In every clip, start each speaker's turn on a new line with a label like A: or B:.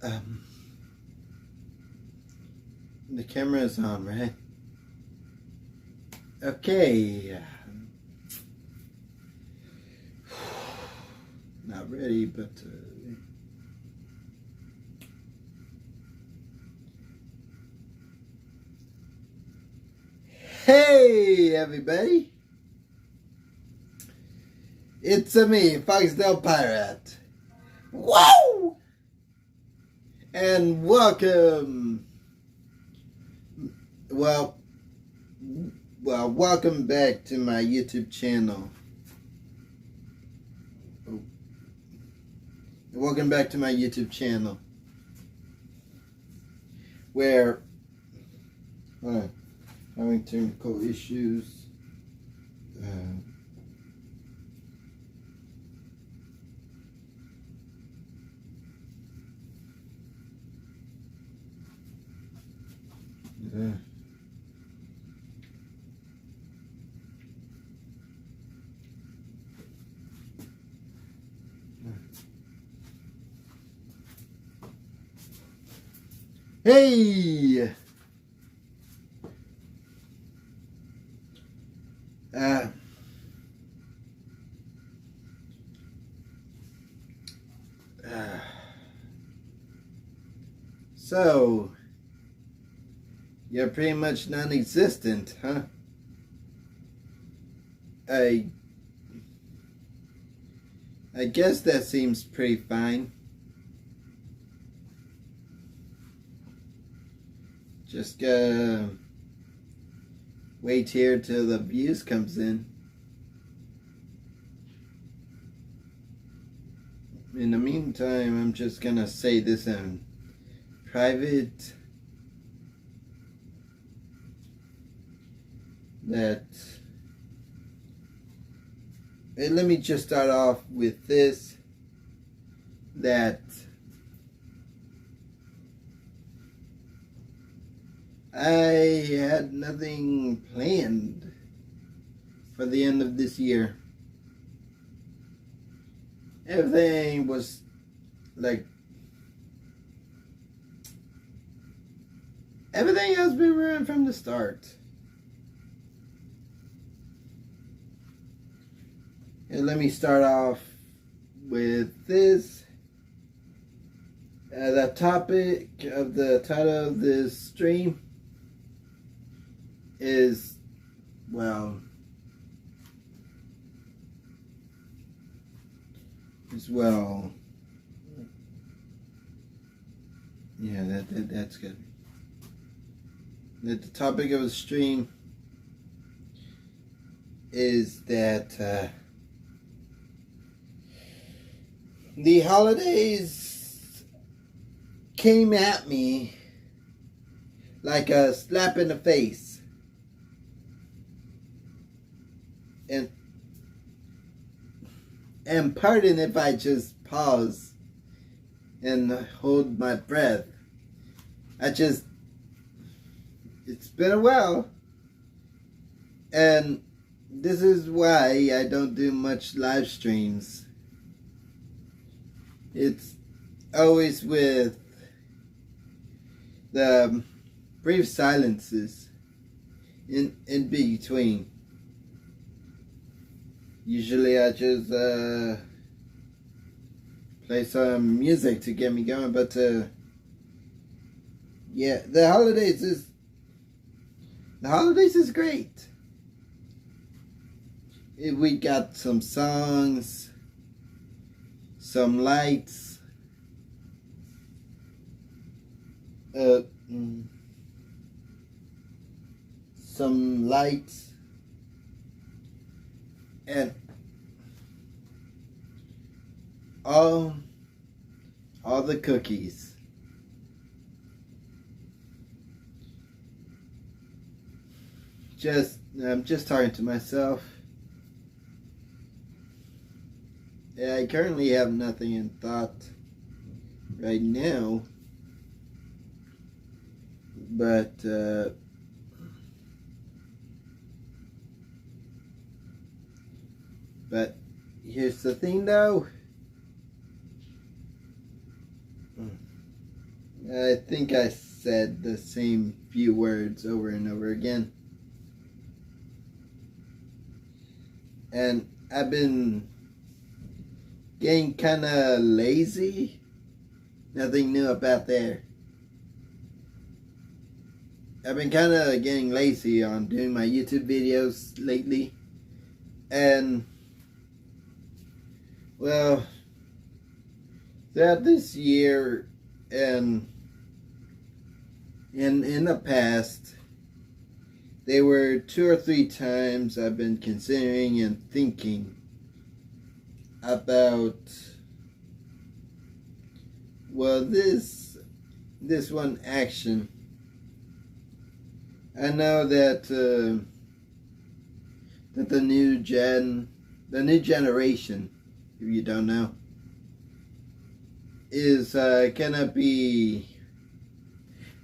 A: Um, the camera is on, right? Okay. Not ready, but hey, everybody! It's me, Foxdale Pirate. Whoa! And welcome. Well, welcome back to my YouTube channel. Welcome back to my YouTube channel, where having technical issues. Hey! So, you're pretty much non-existent, huh? I guess that seems pretty fine. Just wait here till the views comes in. In the meantime, I'm just gonna say this in private, that let me just start off with this, that I had nothing planned for the end of this year. Everything was like, everything has been ruined from the start. And let me start off with this. The topic of the title of this stream is, well, yeah, that's good. The topic of the stream is that the holidays came at me like a slap in the face. And pardon if I just pause and hold my breath. It's been a while. And this is why I don't do much live streams. It's always with the brief silences in between. Usually I just play some music to get me going, but yeah, the holidays is great. We got some songs, some lights, and all the cookies. I'm just talking to myself. Yeah, I currently have nothing in thought right now, but here's the thing, though. I think I said the same few words over and over again. And I've been getting kind of lazy. Nothing new about there. I've been kind of getting lazy on doing my YouTube videos lately. And, well, throughout this year and in the past, there were 2 or 3 times I've been considering and thinking about, well, this one action. I know that that the new generation, if you don't know, is gonna be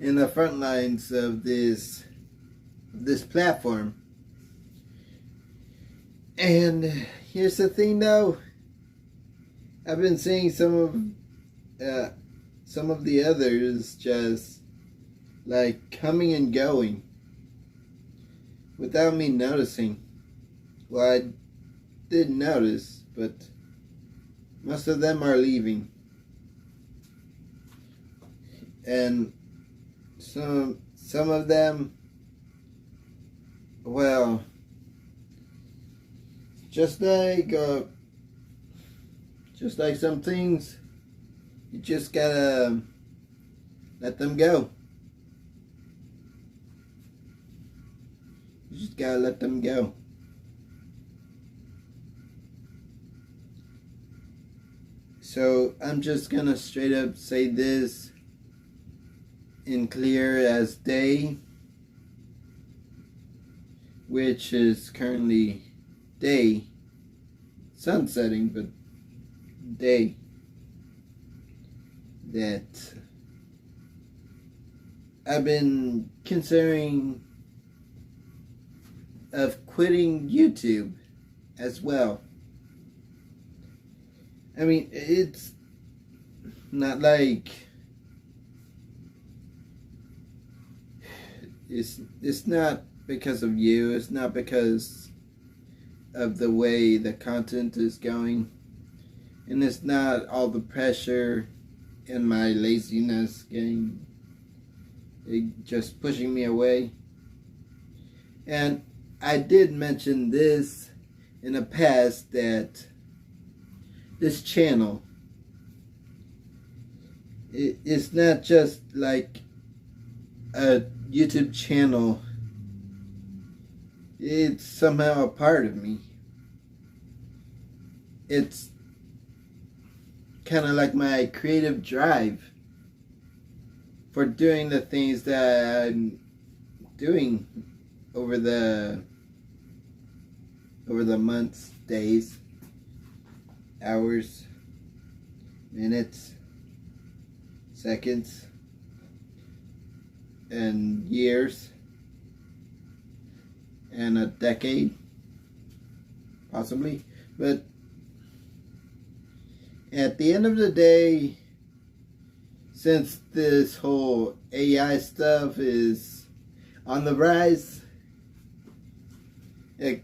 A: in the front lines of this platform. And here's the thing, though. I've been seeing some of the others just like coming and going without me noticing. Well, I did notice, but most of them are leaving. And some of them, well, just like some things, you just gotta let them go. You just gotta let them go. So I'm just gonna straight up say this in clear as day, which is currently day, sun setting, but day, that I've been considering of quitting YouTube as well. I mean, it's not like it's not because of you. It's not because of the way the content is going, and it's not all the pressure and my laziness just pushing me away. And I did mention this in the past, that this channel, it's not just like a YouTube channel. It's somehow a part of me. It's kind of like my creative drive for doing the things that I'm doing over the months, days, hours, minutes, seconds, and years, and a decade, possibly. But at the end of the day, since this whole AI stuff is on the rise,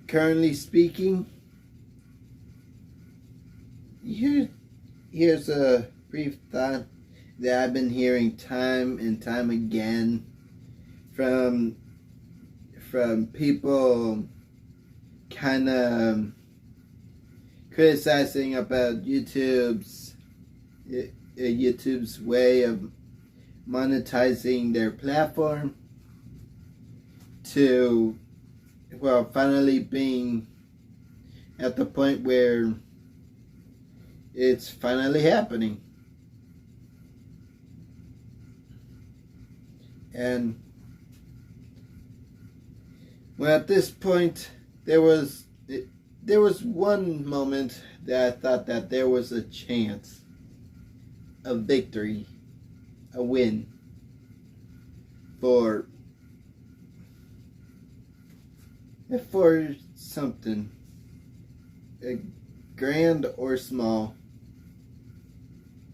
A: currently speaking, here's a brief thought that I've been hearing time and time again from people kind of criticizing about YouTube's way of monetizing their platform, to, well, finally being at the point where it's finally happening. And, well, at this point, there was one moment that I thought that there was a chance, a victory, a win for something, grand or small.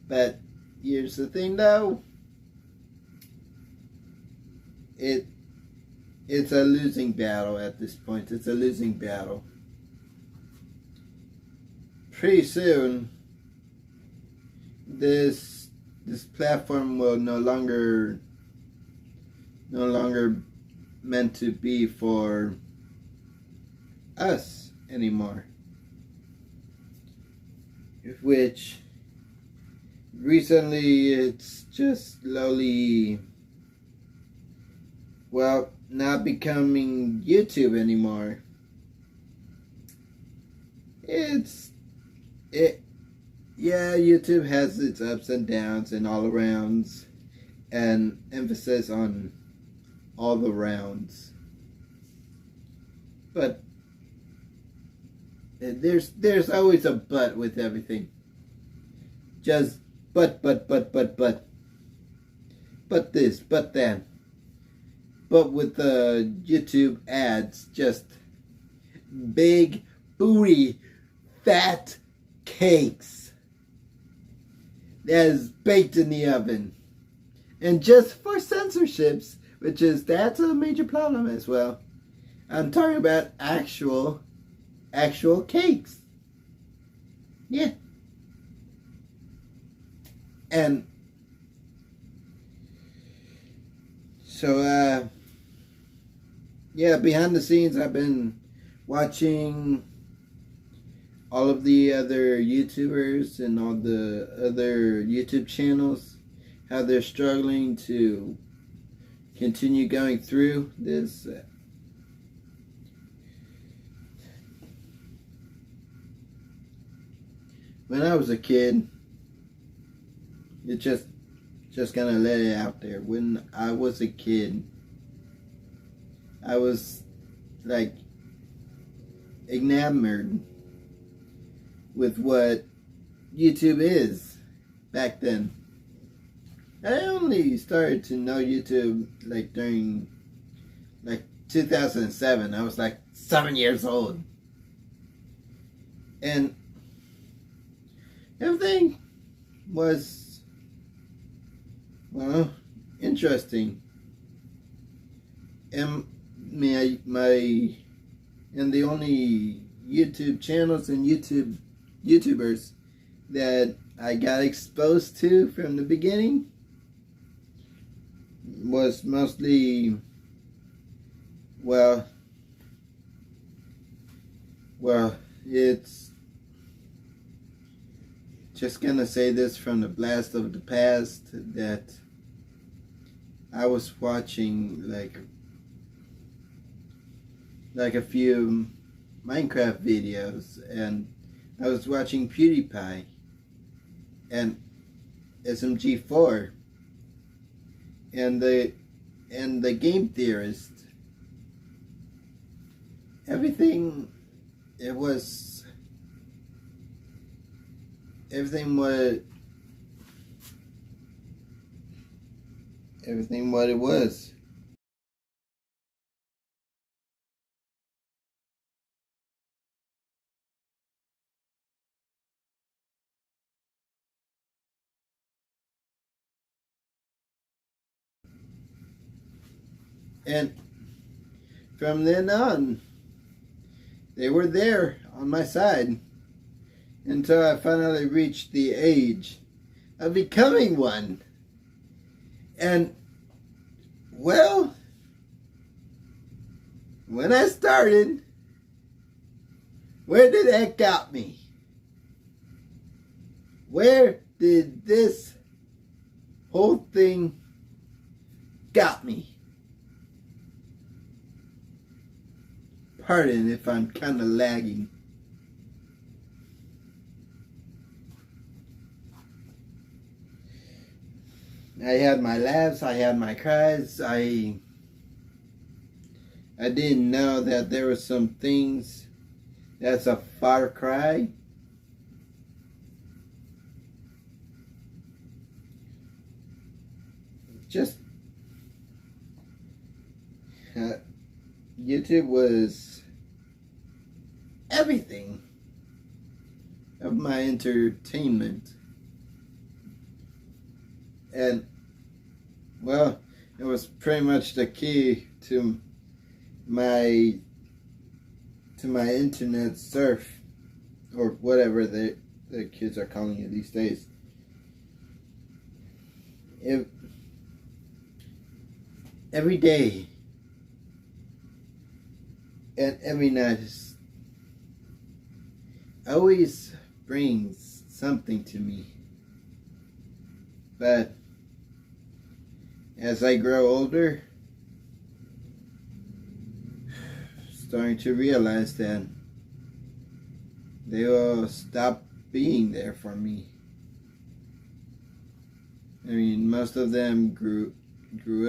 A: But here's the thing, though. it it's a losing battle at this point. It's a losing battle. Pretty soon, this platform will no longer meant to be for us anymore. Which recently it's just slowly, well, not becoming YouTube anymore. Yeah, YouTube has its ups and downs and all arounds, and emphasis on all the rounds. But there's always a but with everything. Just but this, but that. But with the YouTube ads, just big booty fat cakes that is baked in the oven. And just for censorships, that's a major problem as well. I'm talking about actual cakes. Yeah. And so, yeah, behind the scenes, I've been watching all of the other YouTubers and all the other YouTube channels, how they're struggling to continue going through this. When I was a kid, it just gonna let it out there. When I was a kid, I was like enamored with what YouTube is back then. I only started to know YouTube like during like 2007. I was like 7 years old. And everything was, well, interesting. And and the only YouTube channels and YouTubers that I got exposed to from the beginning was mostly, well, it's just gonna say this from the blast of the past, that I was watching like a few Minecraft videos, and I was watching PewDiePie and SMG4 and the Game Theorist. Everything what it was. And from then on, they were there on my side until I finally reached the age of becoming one. And, well, when I started, where did that got me? Where did this whole thing got me? Pardon if I'm kind of lagging. I had my laughs, I had my cries, I didn't know that there were some things that's a far cry. Just YouTube was everything of my entertainment. And, well, it was pretty much the key to my internet surf, or whatever the kids are calling it these days. Every day and every night always brings something to me. But as I grow older, starting to realize that they will stop being there for me. I mean, most of them grew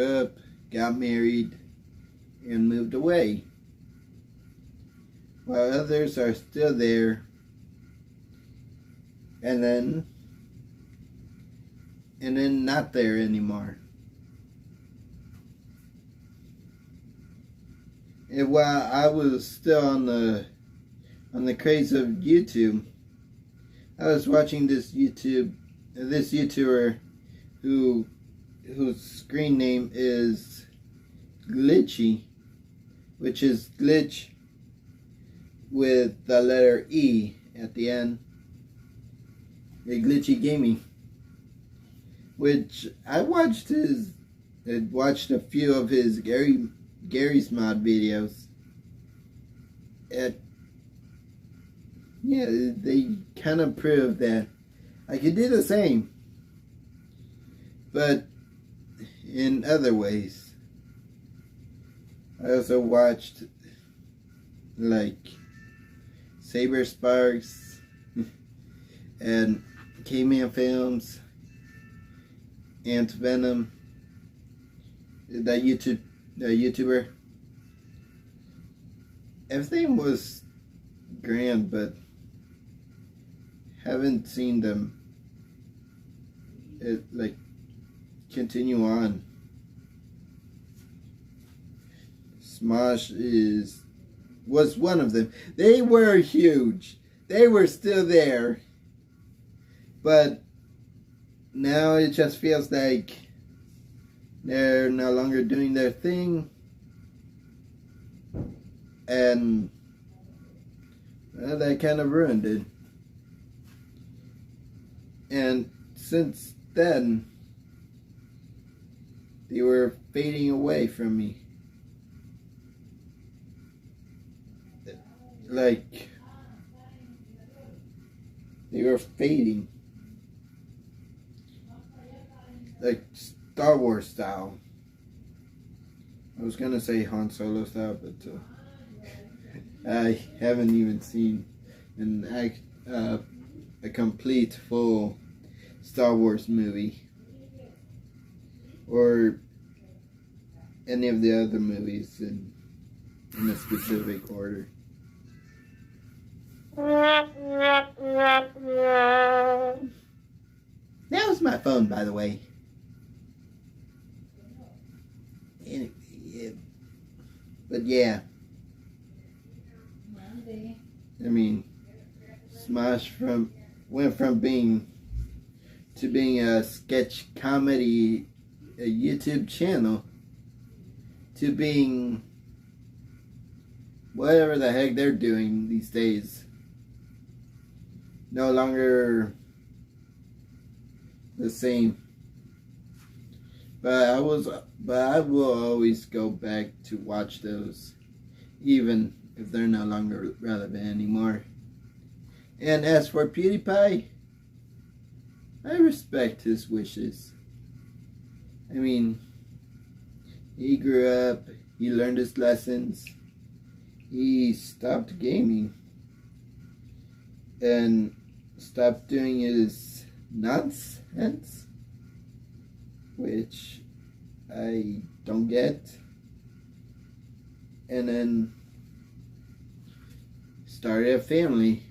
A: up, got married, and moved away, while others are still there, and then not there anymore. And while I was still on the craze of YouTube, I was watching this YouTuber whose screen name is Glitchy, which is glitch with the letter E at the end. A Glitchy Gaming, which I watched a few of his Gary's Mod videos. And yeah, they kind of proved that I could do the same, but in other ways. I also watched like Saber Sparks and K-Man Films, Ant Venom, that YouTuber. Everything was grand, but haven't seen them continue on. Smosh was one of them. They were huge. They were still there. But now it just feels like they're no longer doing their thing. And well, that kind of ruined it. And since then, they were fading away from me. Like, they were fading. Like Star Wars style. I was gonna say Han Solo style, but I haven't even seen a complete full Star Wars movie, or any of the other movies in a specific order. That was my phone, by the way. But yeah, I mean, Smosh went from being a sketch comedy, a YouTube channel, to being whatever the heck they're doing these days. No longer the same. But I will always go back to watch those, even if they're no longer relevant anymore. And as for PewDiePie, I respect his wishes. I mean, he grew up, he learned his lessons, he stopped gaming, and stopped doing his nonsense, which I don't get, and then started a family.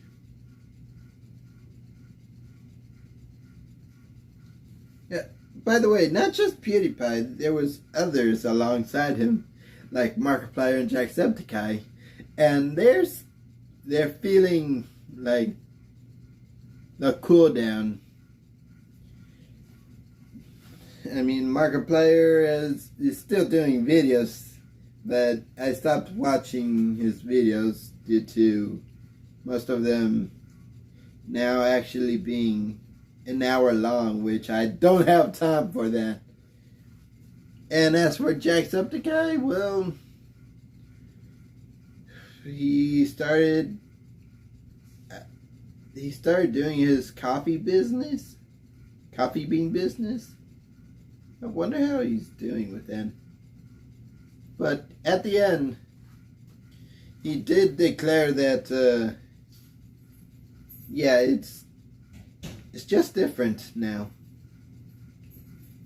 A: Yeah, by the way, not just PewDiePie, there was others alongside him, like Markiplier and Jacksepticeye, and they're feeling like the cool down. I mean, Markiplier is still doing videos, but I stopped watching his videos due to most of them now actually being an hour long, which I don't have time for that. And as for Jacksepticeye, well, he started doing his coffee bean business. I wonder how he's doing with that. But at the end, he did declare that, yeah, it's just different now.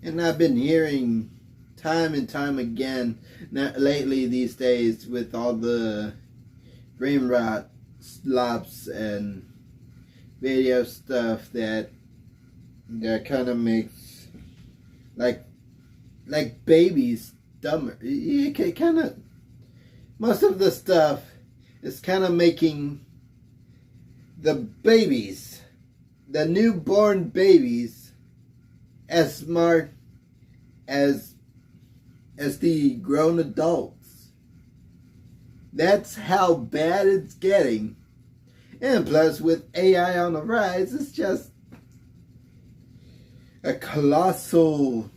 A: And I've been hearing time and time again lately these days with all the brain rot slops and video stuff that kind of makes like babies dumber. You can kind of, most of the stuff is kind of making the babies, the newborn babies, as smart as the grown adults. That's how bad it's getting. And plus, with AI on the rise, it's just a colossal,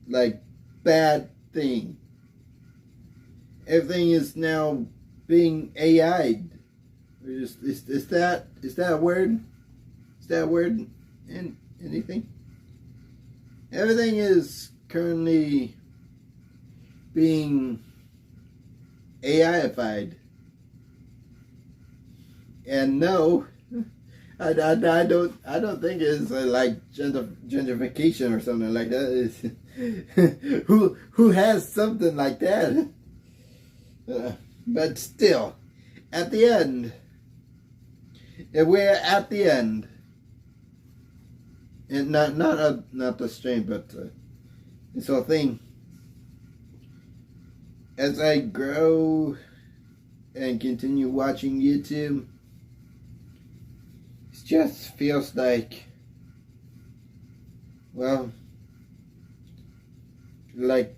A: like, bad thing. Everything is now being AI'd. Is that a word? Is that a word in anything? Everything is currently being AIified. And no, I don't think it's like gentrification or something like that. Who has something like that? But still, at the end, if we're at the end, and not the stream, but this whole thing, as I grow and continue watching YouTube, it just feels like, well, like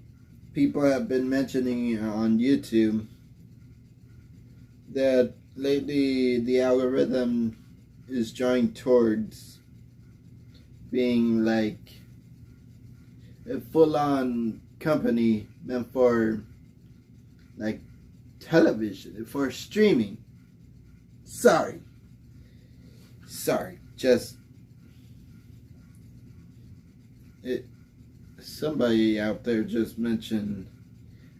A: people have been mentioning on YouTube, that lately the algorithm is drawing towards being like a full-on company meant for like television, for streaming. Sorry, just somebody out there just mentioned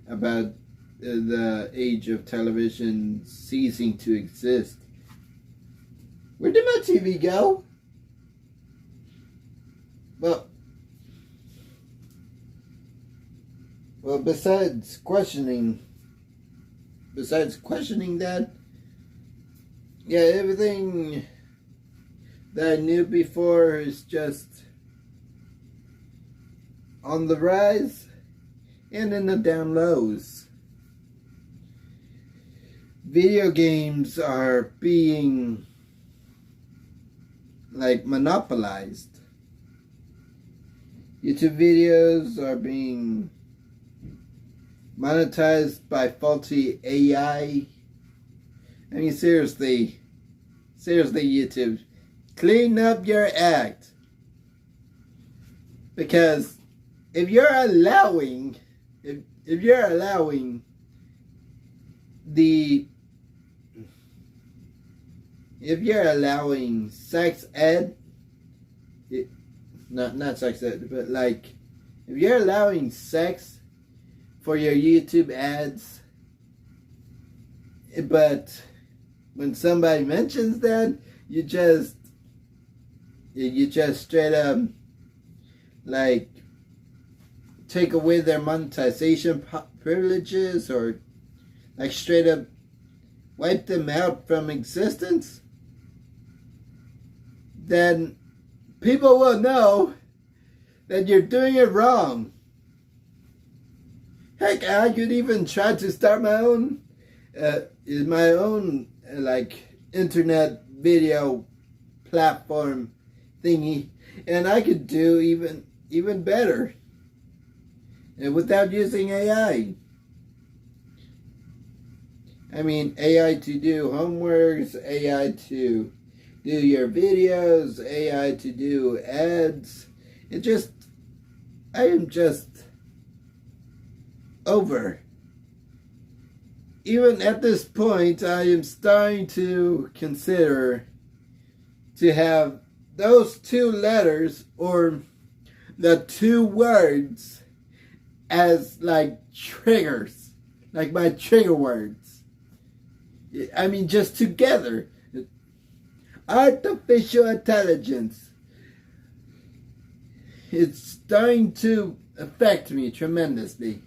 A: about the age of television ceasing to exist. Where did my TV go? Well, besides questioning that, yeah, everything that I knew before is just on the rise and in the down lows. Video games are being like monopolized. YouTube videos are being monetized by faulty AI. I mean, seriously, YouTube, clean up your act. Because if you're allowing sex ed, not sex ed, but like, if you're allowing sex for your YouTube ads, but when somebody mentions that, you just straight up like take away their monetization privileges, or like straight up wipe them out from existence, then people will know that you're doing it wrong. Heck, I could even try to start my own like internet video platform thingy, And I could do even better. And without using AI. I mean, AI to do homeworks, AI to do your videos, AI to do ads. I am just over. Even at this point, I am starting to consider to have those two letters or the two words as like triggers, like my trigger words. I mean, just together. Artificial intelligence. It's starting to affect me tremendously.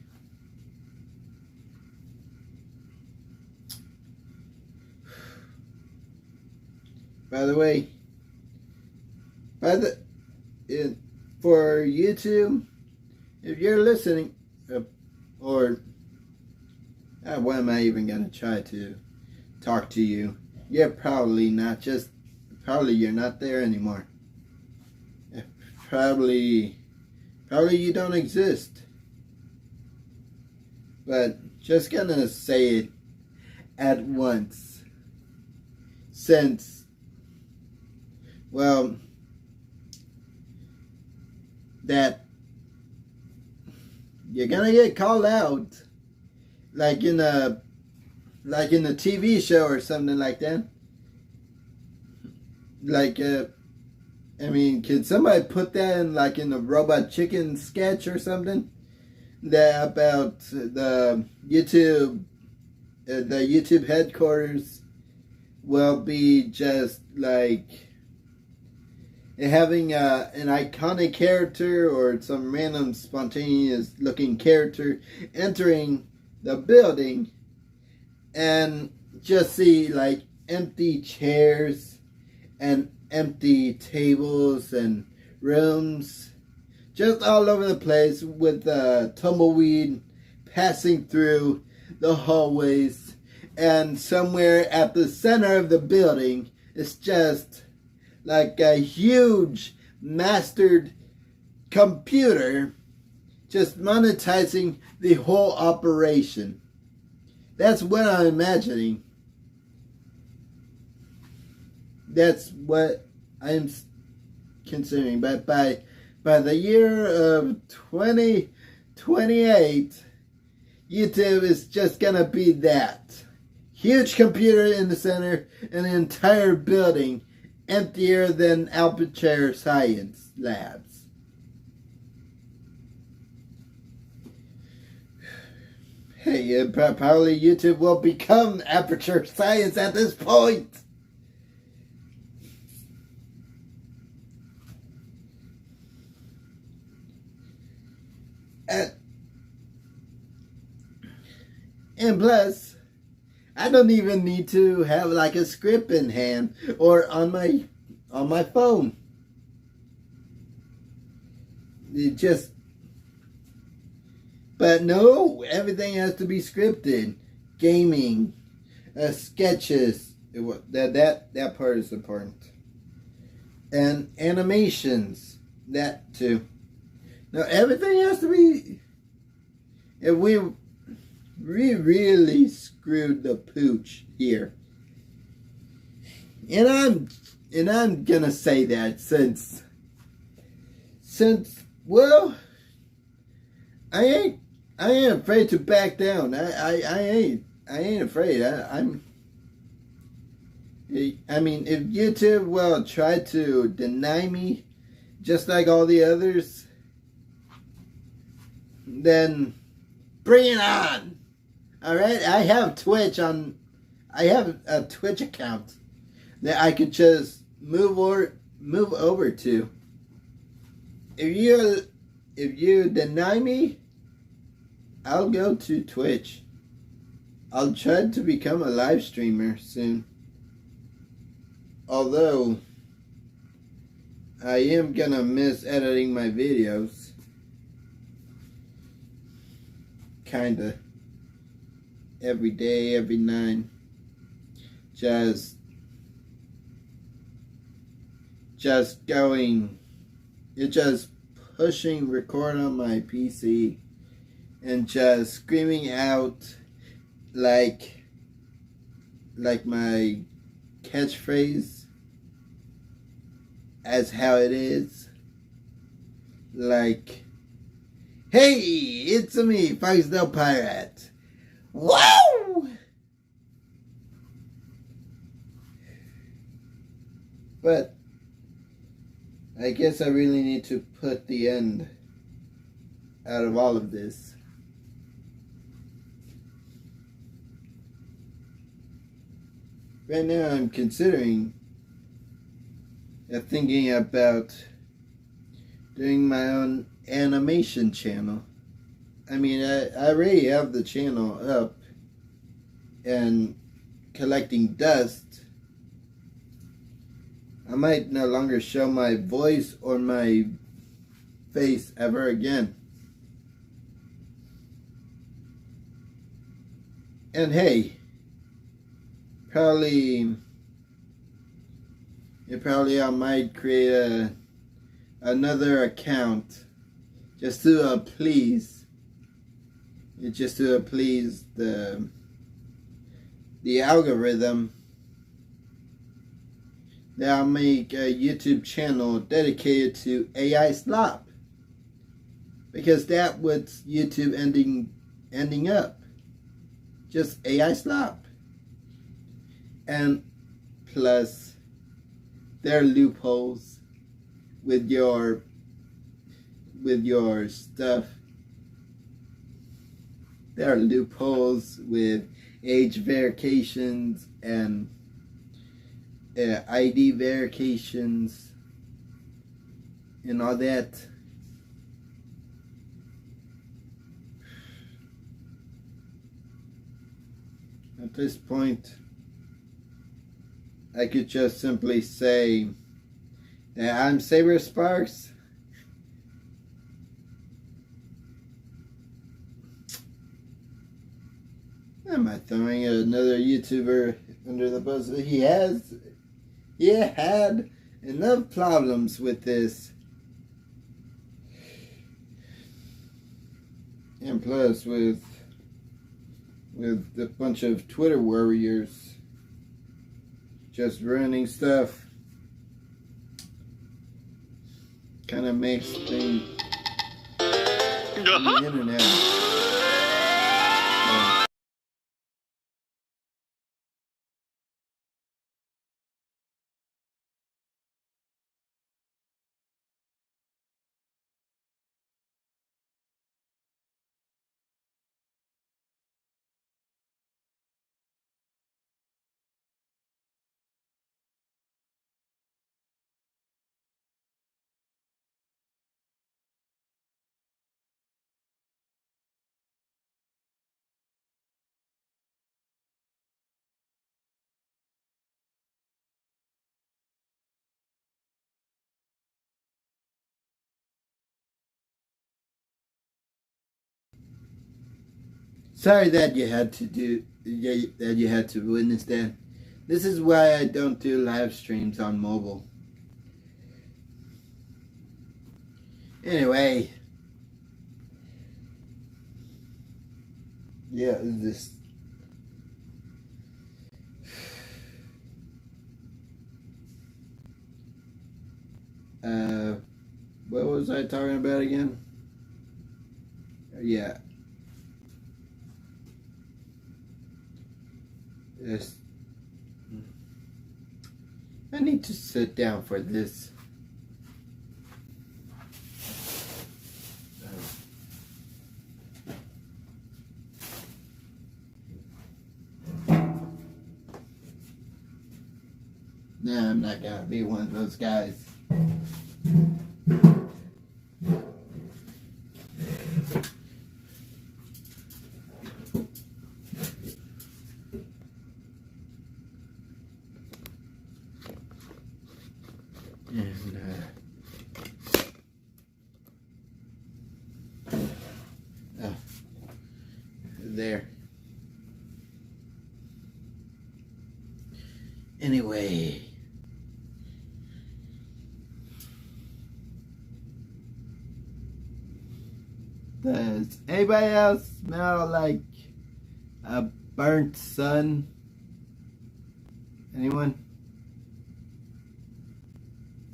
A: By the way, for YouTube, if you're listening, what am I even going to try to talk to you? You're probably you're not there anymore. Probably you don't exist. But just gonna say it at once. Since, well, that you're gonna get called out, like in a TV show or something like that. Like, I mean, can somebody put that in a Robot Chicken sketch or something? That about the YouTube headquarters will be just like having an iconic character or some random spontaneous looking character entering the building and just see like empty chairs and empty tables and rooms just all over the place with tumbleweed passing through the hallways, and somewhere at the center of the building is just like a huge mastered computer just monetizing the whole operation. That's what I'm imagining. That's what I'm considering. But by the year of 2028, YouTube is just going to be that. Huge computer in the center and an entire building emptier than Aperture Science Labs. Hey, probably YouTube will become Aperture Science at this point. And plus, I don't even need to have like a script in hand or on my phone. But no, everything has to be scripted. Gaming, sketches, that part is important. And animations, that too. Now everything has to be. If we really screwed the pooch here, and I'm gonna say that since well, I ain't afraid to back down. I ain't afraid. I mean, if YouTube will try to deny me, just like all the others, then bring it on. Alright, I have a Twitch account that I could just move over to. If you deny me, I'll go to Twitch. I'll try to become a live streamer soon. Although I am gonna miss editing my videos. Kinda. Every day, every night. Just going It's just pushing record on my PC and just screaming out like my catchphrase as how it is. Like, hey, it's me, Fox the Pirate. Wow! But I guess I really need to put the end out of all of this. Right now I'm considering thinking about doing my own animation channel. I mean, I already have the channel up and collecting dust. I might no longer show my voice or my face ever again. And hey, probably I might create another account just to please the algorithm. That I'll make a YouTube channel dedicated to AI slop, because that's what's YouTube ending up, just AI slop. And plus, there are loopholes with your stuff. There are loopholes with age verifications and ID verifications and all that. At this point, I could just simply say that I'm Saber Sparks. Am I throwing another YouTuber under the bus? He had enough problems with this. And plus with a bunch of Twitter warriors just running stuff, kind of makes things on the internet. Sorry that you had to witness that. This is why I don't do live streams on mobile. Anyway, yeah, this. What was I talking about again? Yeah. Yes. I need to sit down for this. Nah, I'm not gonna be one of those guys. And there. Anyway, Does anybody else smell like a burnt sun? Anyone?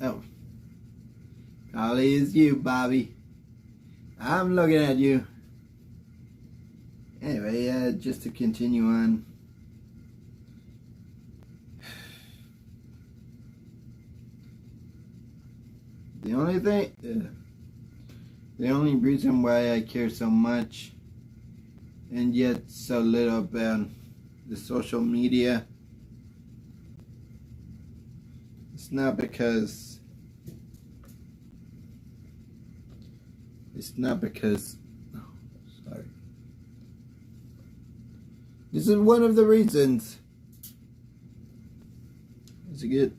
A: Oh. Probably is you, Bobby. I'm looking at you. Anyway, just to continue on. The only reason why I care so much and yet so little about the social media, it's not because oh, sorry. This is one of the reasons. Is it good?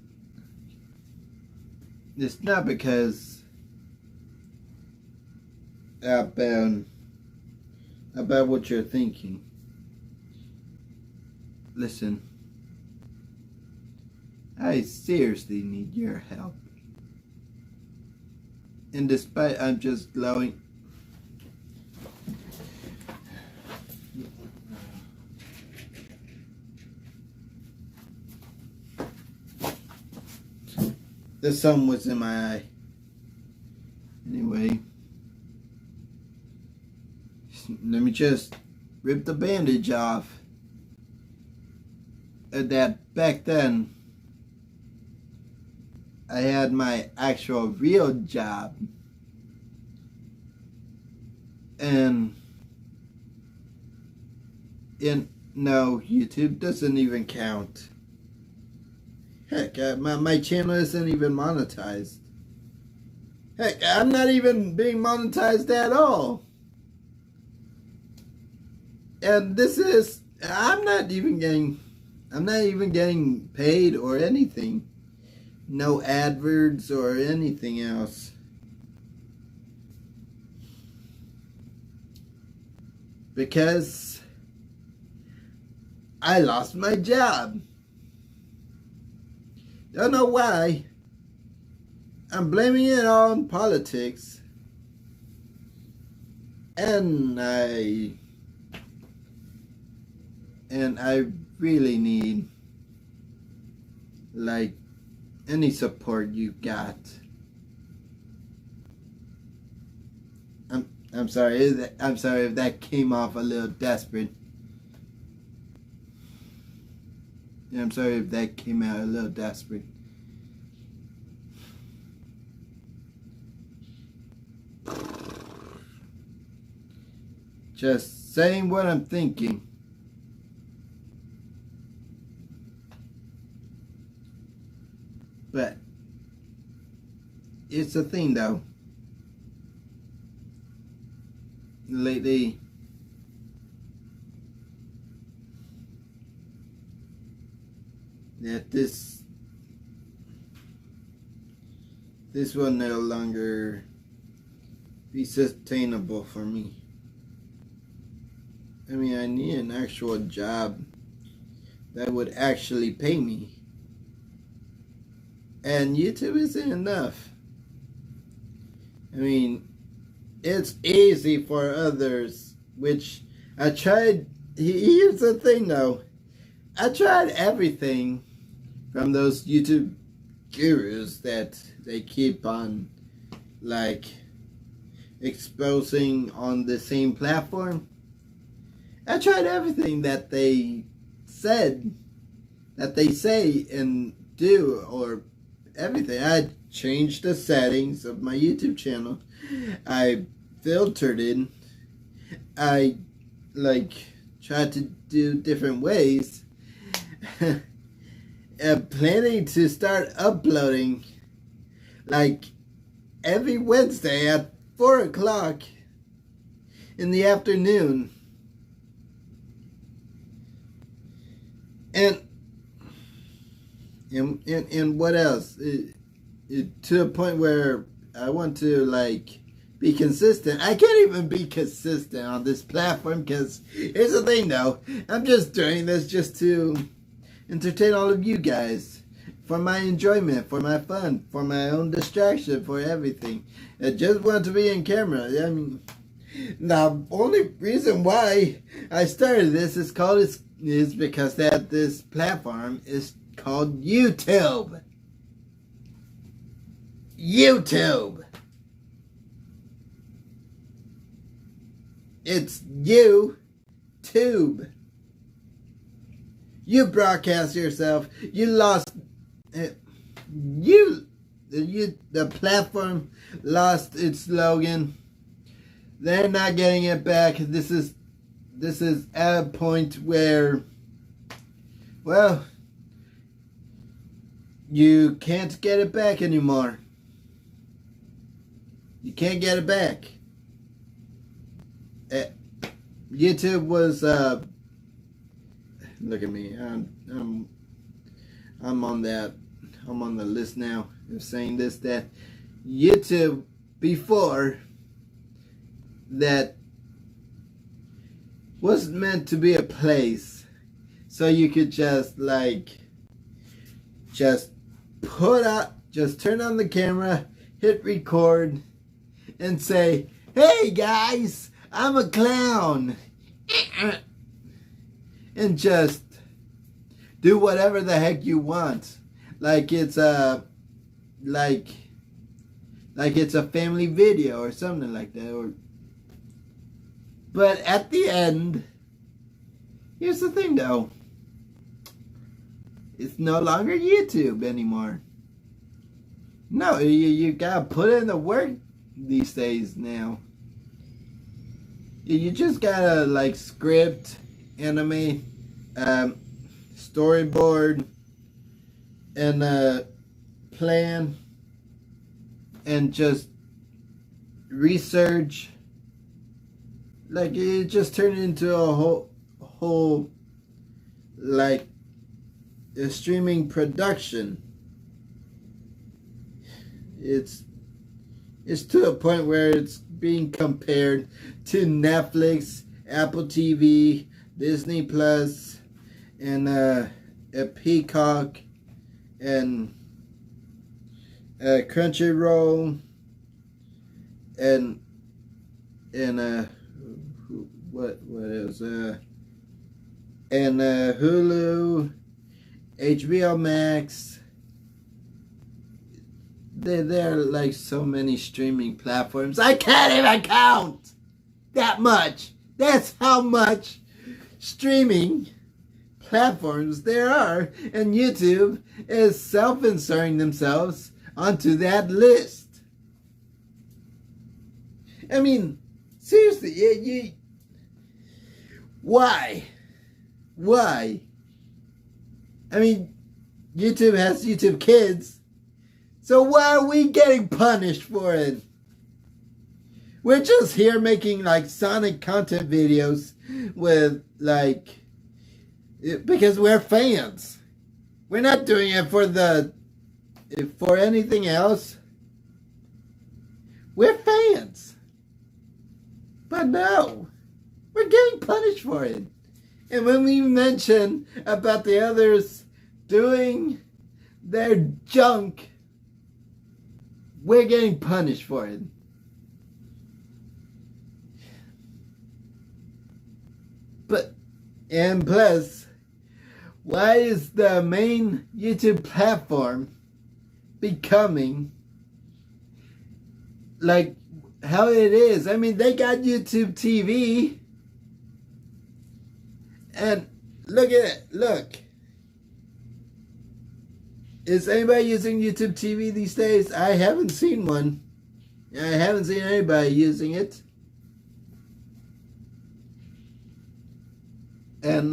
A: It's not because about what you're thinking. Listen, I seriously need your help. And despite I'm just glowing, the sun was in my eye. Anyway, let me just rip the bandage off. That back then, I had my actual real job. And no, YouTube doesn't even count. Heck, my channel isn't even monetized. Heck, I'm not even being monetized at all. And this is, I'm not even getting paid or anything. No adverts or anything else. Because I lost my job. Don't know why. I'm blaming it on politics. And I really need like any support you got. I'm sorry if that came off a little desperate. I'm sorry if that came out a little desperate. Just saying what I'm thinking. But it's a thing though. Lately, that this will no longer be sustainable for me. I mean, I need an actual job that would actually pay me. And YouTube isn't enough. I mean, it's easy for others, which I tried. Here's the thing though. I tried everything from those YouTube gurus that they keep on like exposing on the same platform. I tried everything that they said, that they say and do, or everything. I changed the settings of my YouTube channel. I filtered it. I like tried to do different ways. Planning to start uploading like every Wednesday at 4 o'clock in the afternoon. And what else? To a point where I want to like be consistent. I can't even be consistent on this platform because here's the thing though. I'm just doing this just to entertain all of you guys. For my enjoyment, for my fun, for my own distraction, for everything. I just want to be in camera. I mean, The only reason why I started this is because that this platform is called YouTube. YouTube. It's YouTube. You broadcast yourself. You lost. The platform lost its slogan. They're not getting it back. This is at a point where, well, you can't get it back anymore. You can't get it back. YouTube was look at me. I'm on that. I'm on the list now of saying this, that YouTube before that was meant to be a place so you could just turn on the camera, hit record, and say, "Hey guys, I'm a clown," and just do whatever the heck you want, like it's a family video or something like that. But at the end, here's the thing though, it's no longer YouTube anymore. No, you gotta put in the work these days now. You just gotta script, animate, storyboard, and plan, and just research. It just turned into a whole a streaming production. It's to a point where it's being compared to Netflix, Apple TV, Disney Plus, and a Peacock, and Crunchyroll, and what else? And Hulu, HBO Max. There are so many streaming platforms. I can't even count that much. That's how much streaming platforms there are. And YouTube is self-inserting themselves onto that list. I mean, seriously, why? Why? I mean, YouTube has YouTube Kids. So why are we getting punished for it? We're just here making Sonic content videos with because we're fans. We're not doing it for anything else. We're fans. But no, we're getting punished for it. And when we mention about the others doing their junk, we're getting punished for it. And plus, why is the main YouTube platform becoming how it is? I mean, they got YouTube TV. And look at it. Look. Is anybody using YouTube TV these days? I haven't seen one. I haven't seen anybody using it. And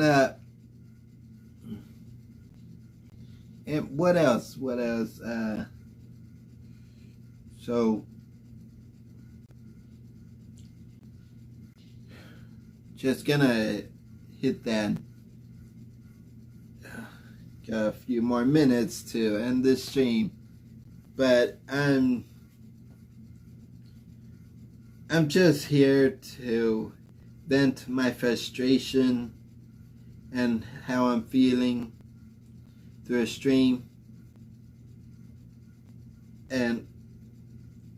A: what else? What else? So just gonna hit that. Got a few more minutes to end this stream, but I'm just here to vent my frustration and how I'm feeling through a stream, and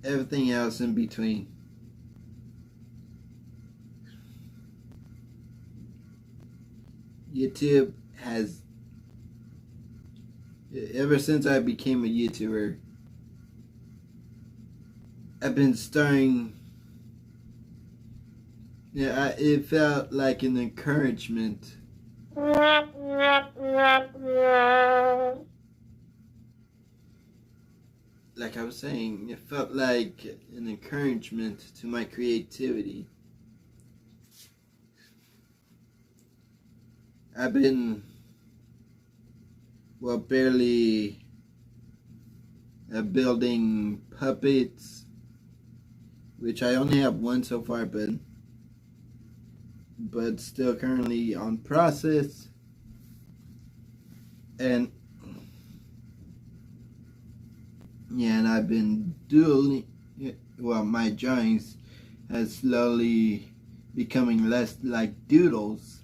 A: everything else in between. YouTube has, ever since I became a YouTuber, I've been starting. Yeah, it felt like an encouragement. Like I was saying, it felt like an encouragement to my creativity. I've been, well, barely building puppets, which I only have one so far, but still currently on process. And yeah, and I've been doing, well, my drawings has slowly becoming less like doodles.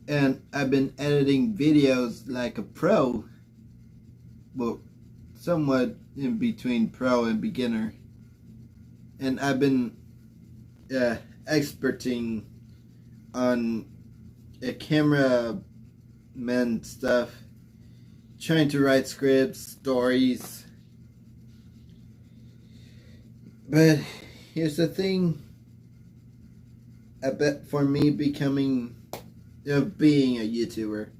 A: And I've been editing videos like a pro, well, somewhat in between pro and beginner. And I've been experting on a cameraman stuff, trying to write scripts, stories. But here's the thing, I bet for me becoming, being a YouTuber,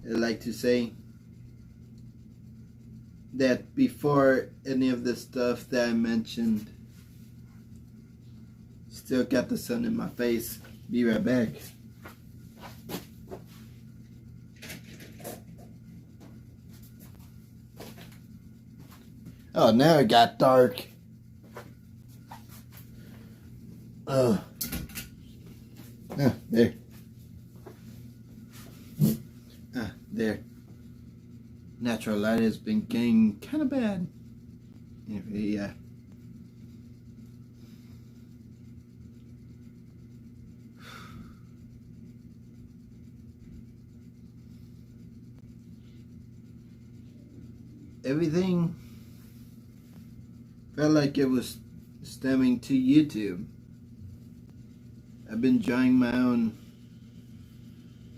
A: I like to say that before any of the stuff that I mentioned, still got the sun in my face. Be right back. Oh, now it got dark. Oh, there. There. Natural light has been getting kind of bad. Yeah. Everything felt like it was stemming to YouTube. I've been drawing my own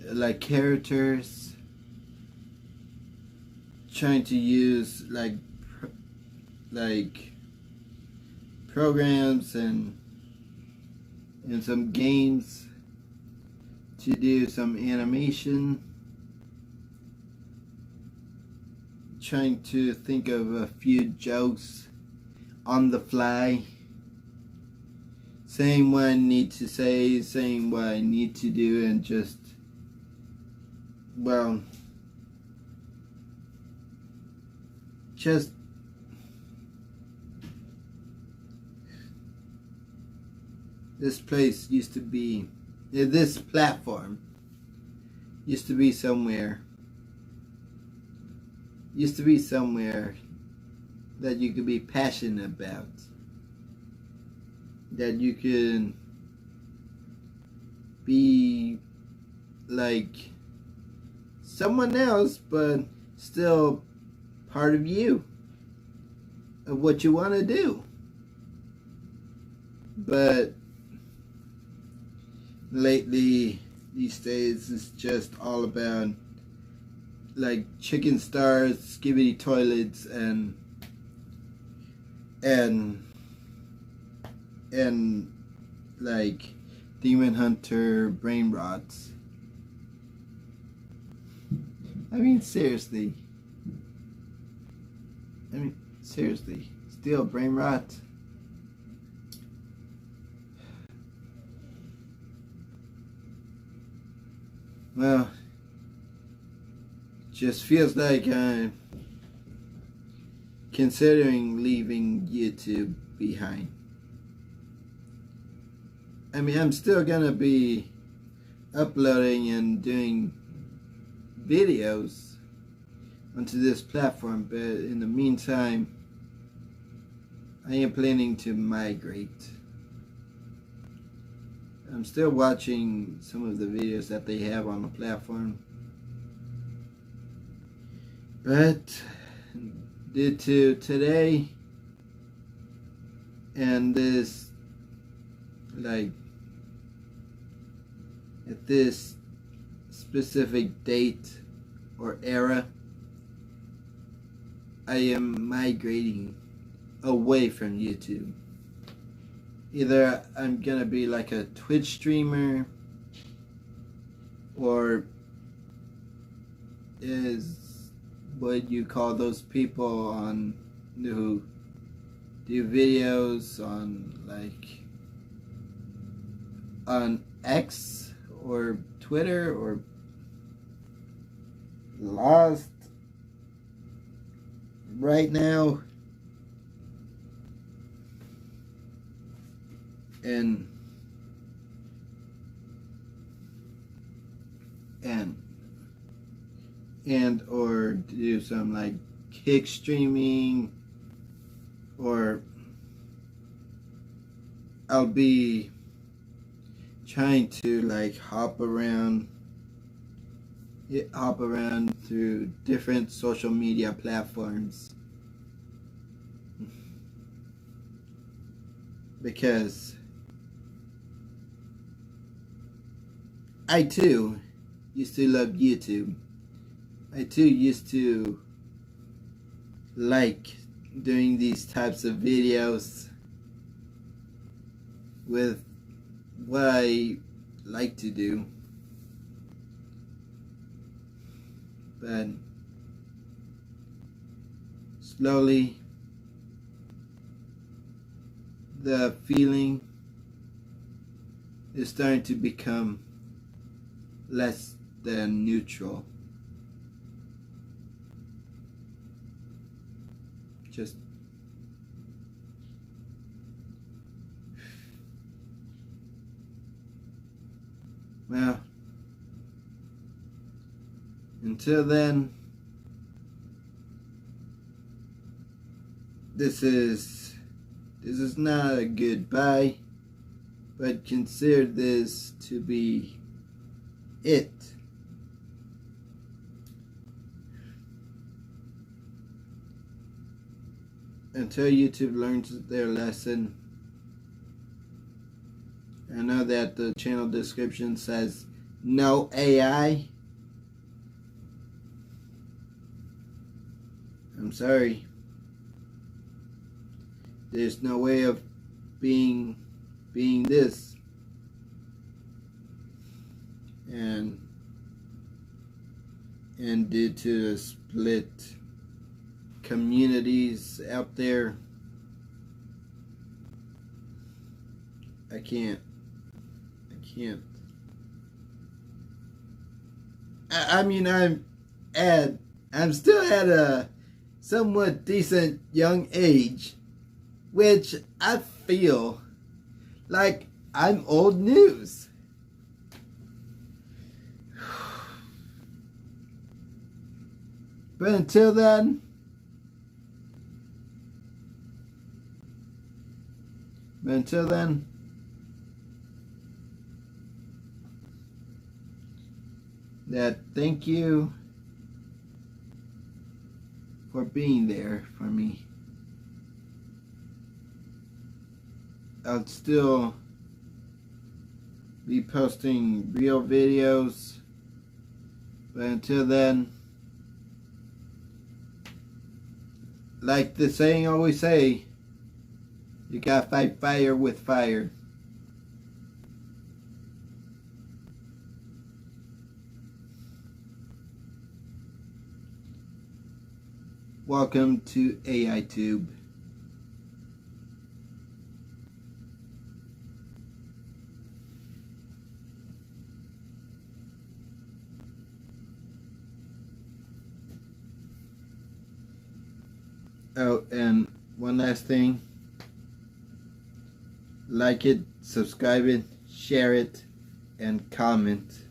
A: like characters, trying to use like programs and some games to do some animation, trying to think of a few jokes on the fly, saying what I need to say, saying what I need to do, and just, well, just this place used to be, this platform used to be somewhere that you could be passionate about, that you could be like someone else, but still part of you, of what you want to do. But lately, these days, it's just all about like chicken stars, skibidi toilets, and like demon hunter brain rots. I mean, seriously, still brain rot. Well, just feels like I'm considering leaving YouTube behind. I mean, I'm still gonna be uploading and doing videos onto this platform, but in the meantime, I am planning to migrate. I'm still watching some of the videos that they have on the platform, but due to today and this like at this specific date or era, I am migrating away from YouTube. Either I'm gonna be like a Twitch streamer, or is what you call those people on who do videos on on X or Twitter or Lost right now, and or do some like kick streaming, or I'll be trying to like hop around through different social media platforms, because I too used to love YouTube. I too used to like doing these types of videos with what I like to do. But slowly the feeling is starting to become less than neutral. Just well, until then, this is not a goodbye, but consider this to be it. Until YouTube learns their lesson. I know that the channel description says no AI. I'm sorry. There's no way of being this. And due to the split communities out there, I can't. I mean, I'm still at a somewhat decent young age, which I feel like I'm old news. But until then, that thank you for being there for me. I'll still be posting real videos, but until then, like the saying always say, you gotta fight fire with fire. Welcome to AI Tube. Oh, and one last thing. Like it, subscribe it, share it, and comment.